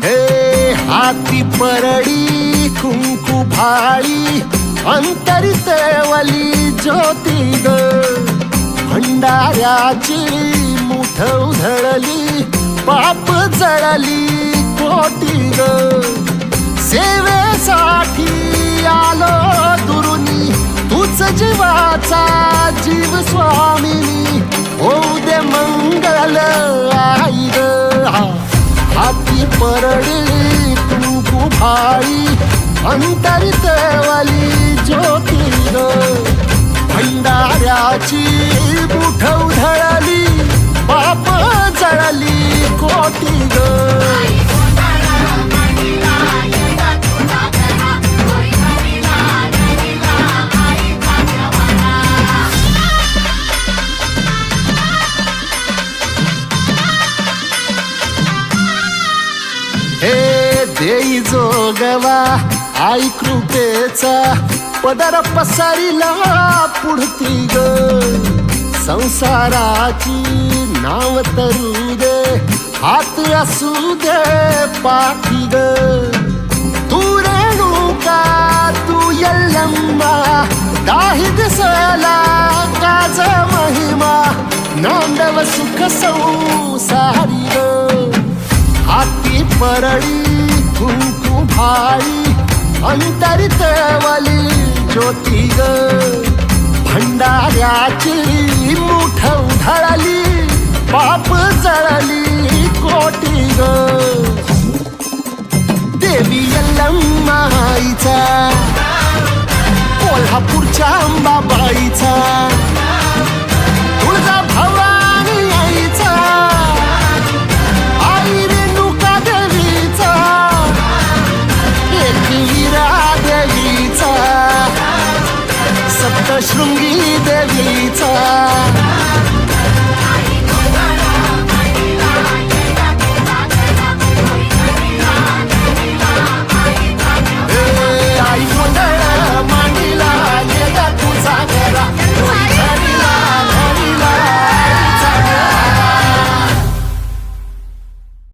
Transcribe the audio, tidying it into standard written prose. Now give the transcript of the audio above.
हे हाती परडी कुंकू भाळी अंतरितेवली ज्योती ग भंडाऱ्याची मुठ उधळली पाप जळली कोटी ग सेवेसाठी आलो दुरुनी तूच जीवाचा जीव स्वामिनी होऊ दे मंगल आई ग हाती परडी कुंकू भाळी अंतरितेवली ज्योती ग भंडाऱ्याची मुठ उधळली पाप जळली कोटी ग हे देई जोगवा आई कृपेचा पदर पसरिला पुढती ग संसाराची नाव तरू दे हात असू दे पाठी ग तू रेणुका तू यल्लम्मा दाही दिसला काज महिमा नांदव सुख संसारी ग हाती परडी कुंकू भाळी अंतरितेवली ज्योती ग भंडाऱ्याची मुठ उधळली पाप जळली कोटी ग देवी यल्लम्मा आईचा कोल्हापूरच्या अंबाबाईचा तुळजा भवानी आईचा आई रेणुका देवीचा एकविरा देवीचा सप्तशृंगी देवीचा